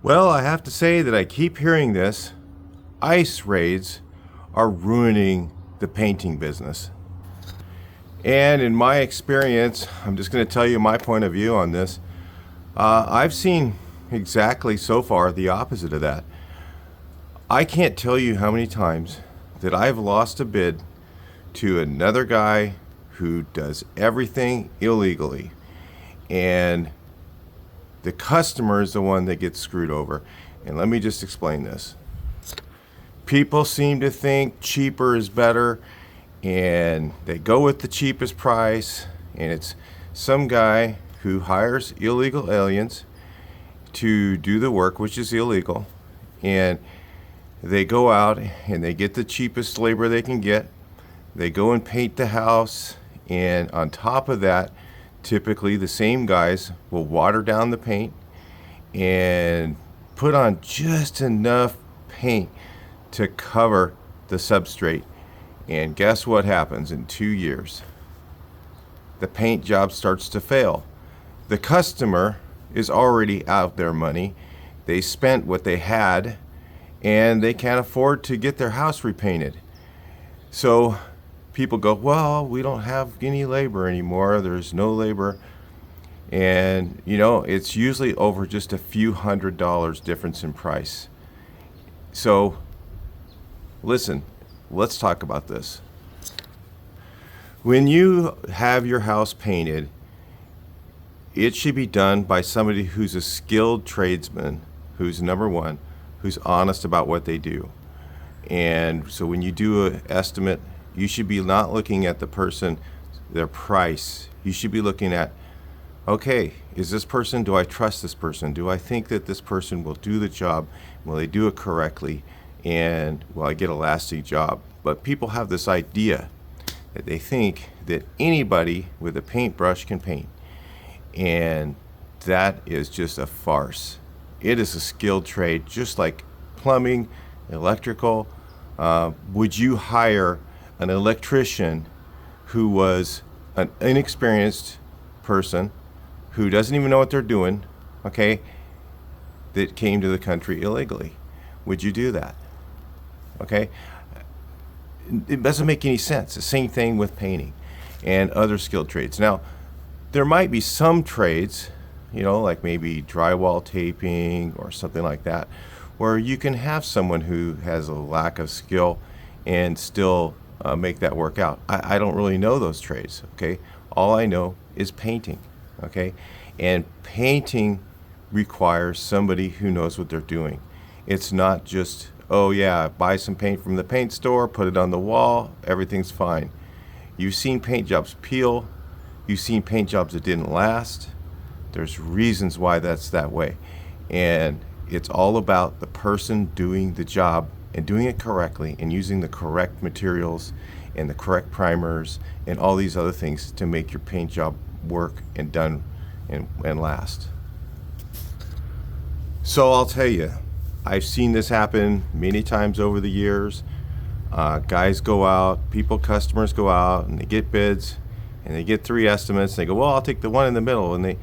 Well, I have to say that I keep hearing this. ICE raids are ruining the painting business. And in my experience, I'm just going to tell you my point of view on this. I've seen exactly so far the opposite of that. I can't tell you how many times that I've lost a bid to another guy who does everything illegally. And the customer is the one that gets screwed over. And let me just explain this. People seem to think cheaper is better, and they go with the cheapest price, and it's some guy who hires illegal aliens to do the work, which is illegal, and they go out and they get the cheapest labor they can get. They go and paint the house, and on top of that, typically the same guys will water down the paint and put on just enough paint to cover the substrate. And guess what happens in 2 years? The paint job starts to fail. The customer is already out their money. They spent what they had, and they can't afford to get their house repainted. So people go, well, we don't have any labor anymore. There's no labor. And, it's usually over just a few $100s difference in price. So, listen, let's talk about this. When you have your house painted, it should be done by somebody who's a skilled tradesman, who's number one, who's honest about what they do. And so when you do an estimate, you should be not looking at the person, their price. You should be looking at, okay, do I trust this person? Do I think that this person will do the job? Will they do it correctly? And will I get a lasting job? But people have this idea that they think that anybody with a paintbrush can paint. And that is just a farce. It is a skilled trade, just like plumbing, electrical. Would you hire an electrician who was an inexperienced person who doesn't even know what they're doing, okay, that came to the country illegally? Would you do that? Okay? It doesn't make any sense. The same thing with painting and other skilled trades. Now, there might be some trades, like maybe drywall taping or something like that, where you can have someone who has a lack of skill and still make that work out. I don't really know those trades, okay? All I know is painting, okay? And painting requires somebody who knows what they're doing. It's not just, oh yeah, buy some paint from the paint store, put it on the wall, everything's fine. You've seen paint jobs peel. You've seen paint jobs that didn't last. There's reasons why that's that way. And it's all about the person doing the job and doing it correctly and using the correct materials and the correct primers and all these other things to make your paint job work and done and last. So I'll tell you, I've seen this happen many times over the years. Guys go out, customers go out, and they get bids, and they get 3 estimates. And they go, well, I'll take the one in the middle, and they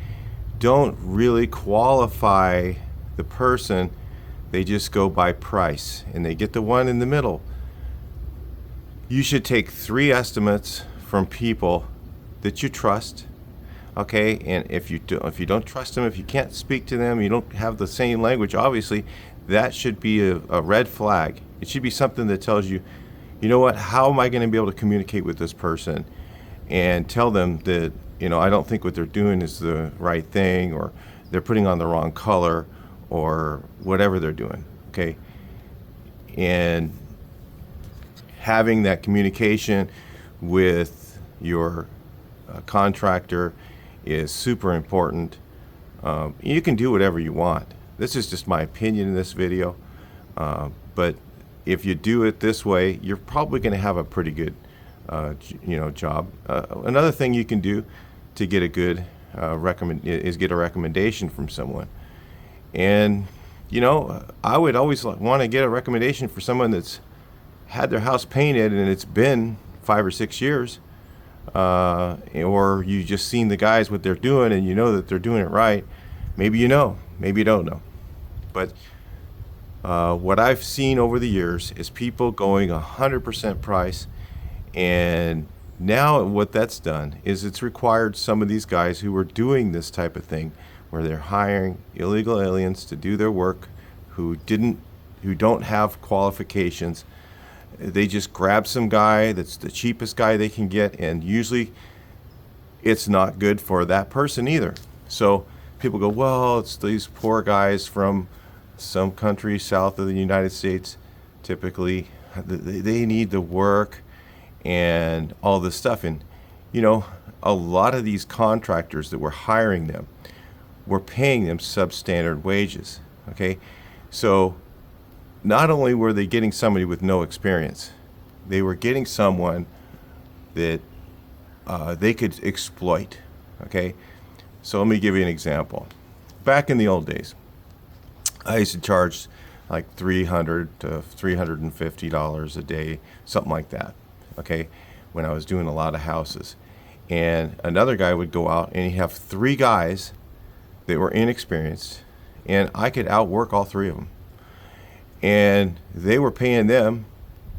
don't really qualify the person. They just go by price, and they get the one in the middle. You should take 3 estimates from people that you trust, okay? And if you don't trust them, if you can't speak to them, you don't have the same language, obviously, that should be a red flag. It should be something that tells you, you know what, how am I going to be able to communicate with this person and tell them that, I don't think what they're doing is the right thing, or they're putting on the wrong color, or whatever they're doing, okay? And having that communication with your contractor is super important. You can do whatever you want. This is just my opinion in this video, but if you do it this way, you're probably going to have a pretty good job. Another thing you can do to get a good get a recommendation from someone. And I would always want to get a recommendation for someone that's had their house painted and it's been 5 or 6 years, or you just seen the guys what they're doing and you know that they're doing it right. Maybe you know, maybe you don't know. But what I've seen over the years is people going 100% price, and now what that's done is it's required some of these guys who are doing this type of thing, where they're hiring illegal aliens to do their work, who don't have qualifications. They just grab some guy that's the cheapest guy they can get, and usually it's not good for that person either. So people go, well, it's these poor guys from some country south of the United States. Typically, they need the work and all this stuff. And, a lot of these contractors that were hiring them were paying them substandard wages, okay? So not only were they getting somebody with no experience, they were getting someone that they could exploit, okay? So let me give you an example. Back in the old days, I used to charge like $300 to $350 a day, something like that, okay, when I was doing a lot of houses. And another guy would go out and he'd have 3 guys that were inexperienced, and I could outwork all 3 of them. And they were paying them,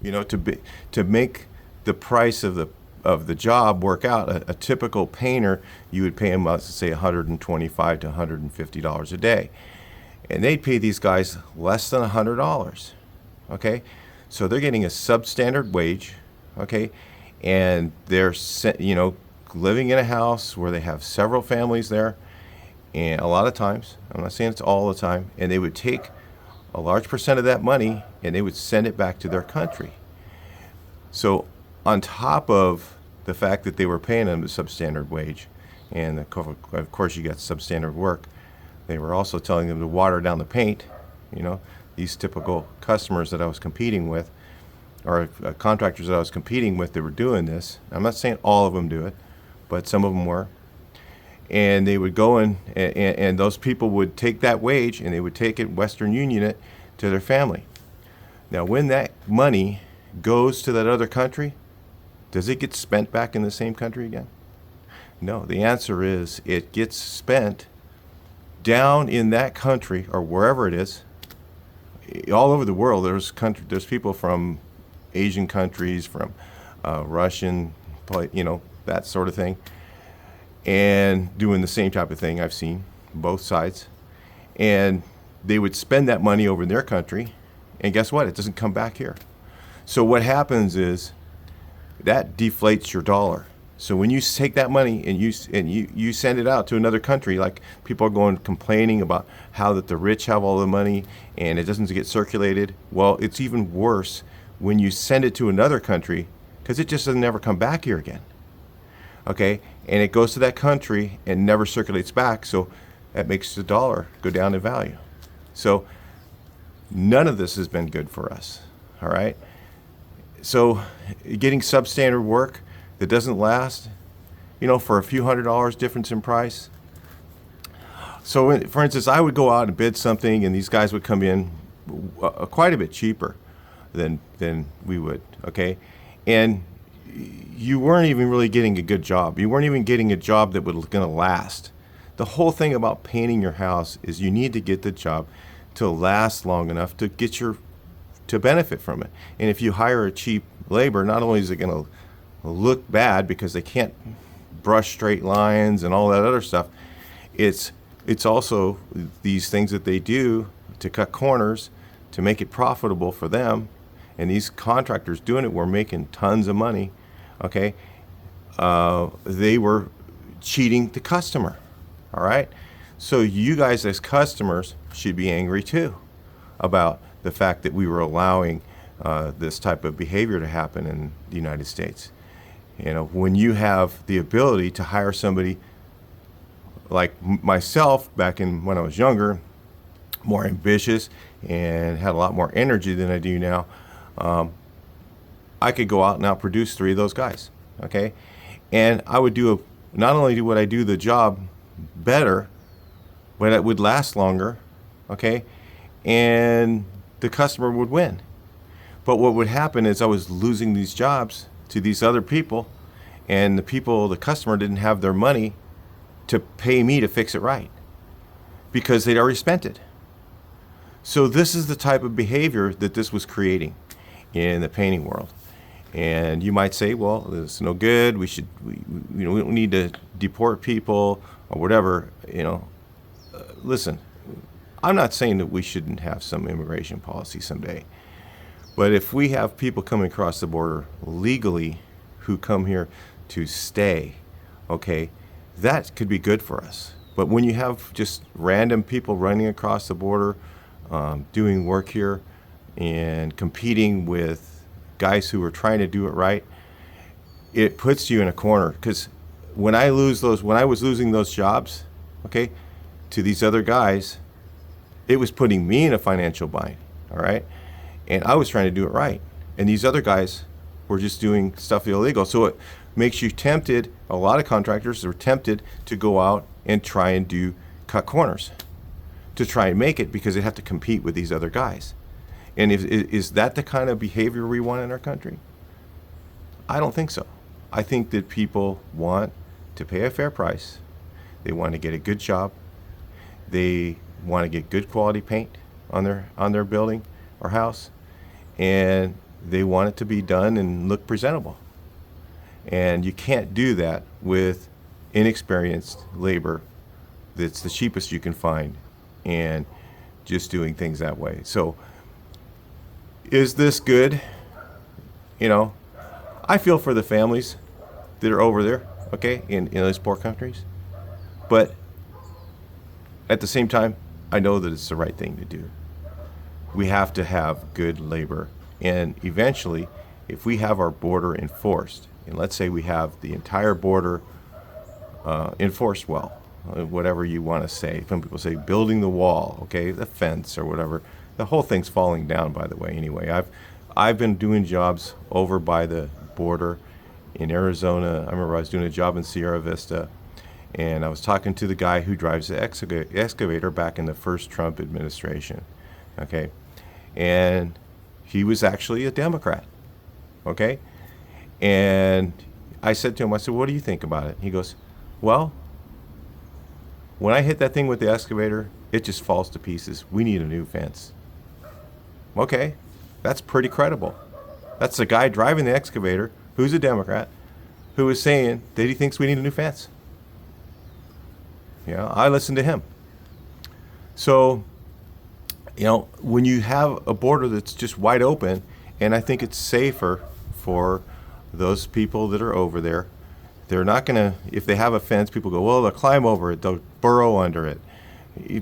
to make the price of the job work out. A typical painter, you would pay him, let's say, $125 to $150 a day. And they'd pay these guys less than $100, okay? So they're getting a substandard wage, okay? And they're, living in a house where they have several families there. And a lot of times, I'm not saying it's all the time, and they would take a large percent of that money and they would send it back to their country. So on top of the fact that they were paying them a substandard wage, and of course you got substandard work, they were also telling them to water down the paint. These typical customers that I was competing with, or contractors that I was competing with, they were doing this. I'm not saying all of them do it, but some of them were. And they would go in, and those people would take that wage and they would take it, Western Union it, to their family. Now, when that money goes to that other country, does it get spent back in the same country again? No, the answer is it gets spent down in that country, or wherever it is. All over the world, there's people from Asian countries, from Russian, that sort of thing, and doing the same type of thing. I've seen both sides. And they would spend that money over in their country, and guess what? It doesn't come back here. So what happens is that deflates your dollar. So when you take that money and you send it out to another country, like people are going complaining about how that the rich have all the money and it doesn't get circulated. Well, it's even worse when you send it to another country, because it just doesn't ever come back here again. Okay, and it goes to that country and never circulates back, so that makes the dollar go down in value. So none of this has been good for us, all right? So getting substandard work that doesn't last, for a few $100s difference in price. So for instance, I would go out and bid something, and these guys would come in quite a bit cheaper than we would, okay? And you weren't even really getting a good job. You weren't even getting a job that was going to last. The whole thing about painting your house is you need to get the job to last long enough to to benefit from it. And if you hire a cheap labor, not only is it going to look bad because they can't brush straight lines and all that other stuff, it's also these things that they do to cut corners to make it profitable for them. And these contractors doing it were making tons of money, okay? They were cheating the customer, all right? So you guys as customers should be angry too about the fact that we were allowing this type of behavior to happen in the United States. When you have the ability to hire somebody like myself back when I was younger, more ambitious and had a lot more energy than I do now, I could go out and outproduce 3 of those guys, okay? And I would not only would I do the job better, but it would last longer, okay? And the customer would win. But what would happen is I was losing these jobs to these other people, and the customer didn't have their money to pay me to fix it right because they'd already spent it. So this is the type of behavior that this was creating in the painting world. And you might say, well, this is no good. We don't need to deport people or whatever. Listen, I'm not saying that we shouldn't have some immigration policy someday. But if we have people coming across the border legally who come here to stay, okay, that could be good for us. But when you have just random people running across the border, doing work here and competing with guys who are trying to do it right, it puts you in a corner. Because when I was losing those jobs, okay, to these other guys, it was putting me in a financial bind, all right? And I was trying to do it right. And these other guys were just doing stuff illegal. So it makes you tempted, a lot of contractors are tempted to go out and try and cut corners to try and make it, because they have to compete with these other guys. And is that the kind of behavior we want in our country? I don't think so. I think that people want to pay a fair price. They want to get a good job. They want to get good quality paint on their building or house, and they want it to be done and look presentable. And you can't do that with inexperienced labor that's the cheapest you can find and just doing things that way. So is this good? I feel for the families that are over there, okay, in those poor countries. But at the same time, I know that it's the right thing to do. We have to have good labor. And eventually, if we have our border enforced, and let's say we have the entire border enforced well, whatever you want to say. Some people say building the wall, okay, the fence or whatever. The whole thing's falling down, by the way, anyway. I've been doing jobs over by the border in Arizona. I remember I was doing a job in Sierra Vista, and I was talking to the guy who drives the excavator back in the first Trump administration, okay? And he was actually a Democrat, okay? And I said to him, I said, what do you think about it? He goes, well, when I hit that thing with the excavator, it just falls to pieces. We need a new fence. Okay, that's pretty credible. That's the guy driving the excavator, who's a Democrat, who is saying that he thinks we need a new fence. I listened to him. So, when you have a border that's just wide open, and I think it's safer for those people that are over there. They're not going to, if they have a fence, people go, well, they'll climb over it, they'll burrow under it.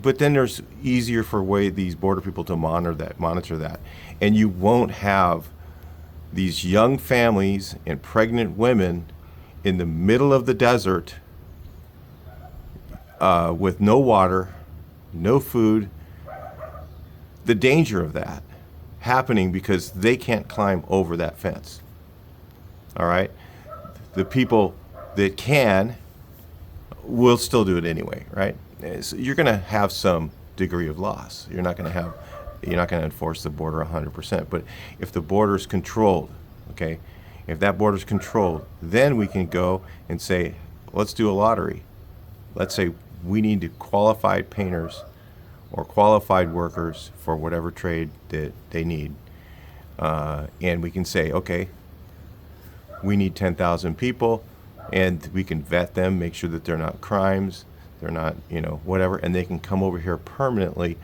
But then there's easier for these border people to monitor that. And you won't have these young families and pregnant women in the middle of the desert with no water, no food. The danger of that happening because they can't climb over that fence. All right? The people that can will still do it anyway, right? So you're going to have some degree of loss. You're not going to enforce the border 100%. But if the border is controlled, okay, if that border is controlled, then we can go and say, let's do a lottery. Let's say we need qualified painters or qualified workers for whatever trade that they need. And we can say, okay, we need 10,000 people, and we can vet them, make sure that they're not crimes, they're not, whatever, and they can come over here permanently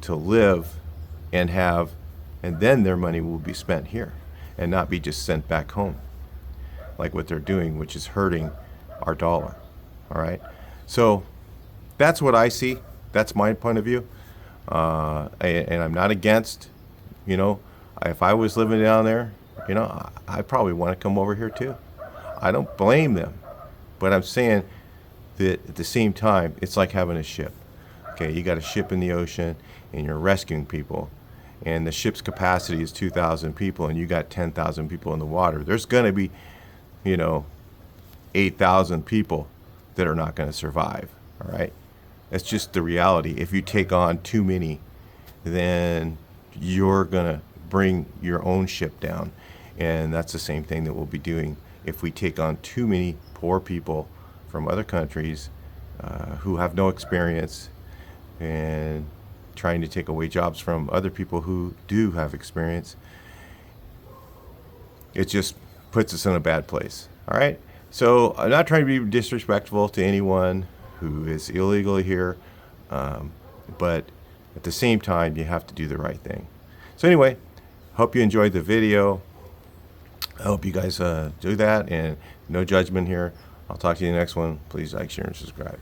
to live and then their money will be spent here and not be just sent back home like what they're doing, which is hurting our dollar. All right? So that's what I see. That's my point of view. And I'm not against, if I was living down there, I probably want to come over here too. I don't blame them. But I'm saying that at the same time, it's like having a ship. Okay, you got a ship in the ocean and you're rescuing people. And the ship's capacity is 2,000 people and you got 10,000 people in the water. There's going to be, 8,000 people that are not going to survive. All right? That's just the reality. If you take on too many, then you're going to bring your own ship down. And that's the same thing that we'll be doing if we take on too many poor people from other countries who have no experience and trying to take away jobs from other people who do have experience. It just puts us in a bad place. All right? So I'm not trying to be disrespectful to anyone who is illegally here, but at the same time, you have to do the right thing. So anyway, hope you enjoyed the video. I hope you guys do that, and no judgment here. I'll talk to you in the next one. Please like, share, and subscribe.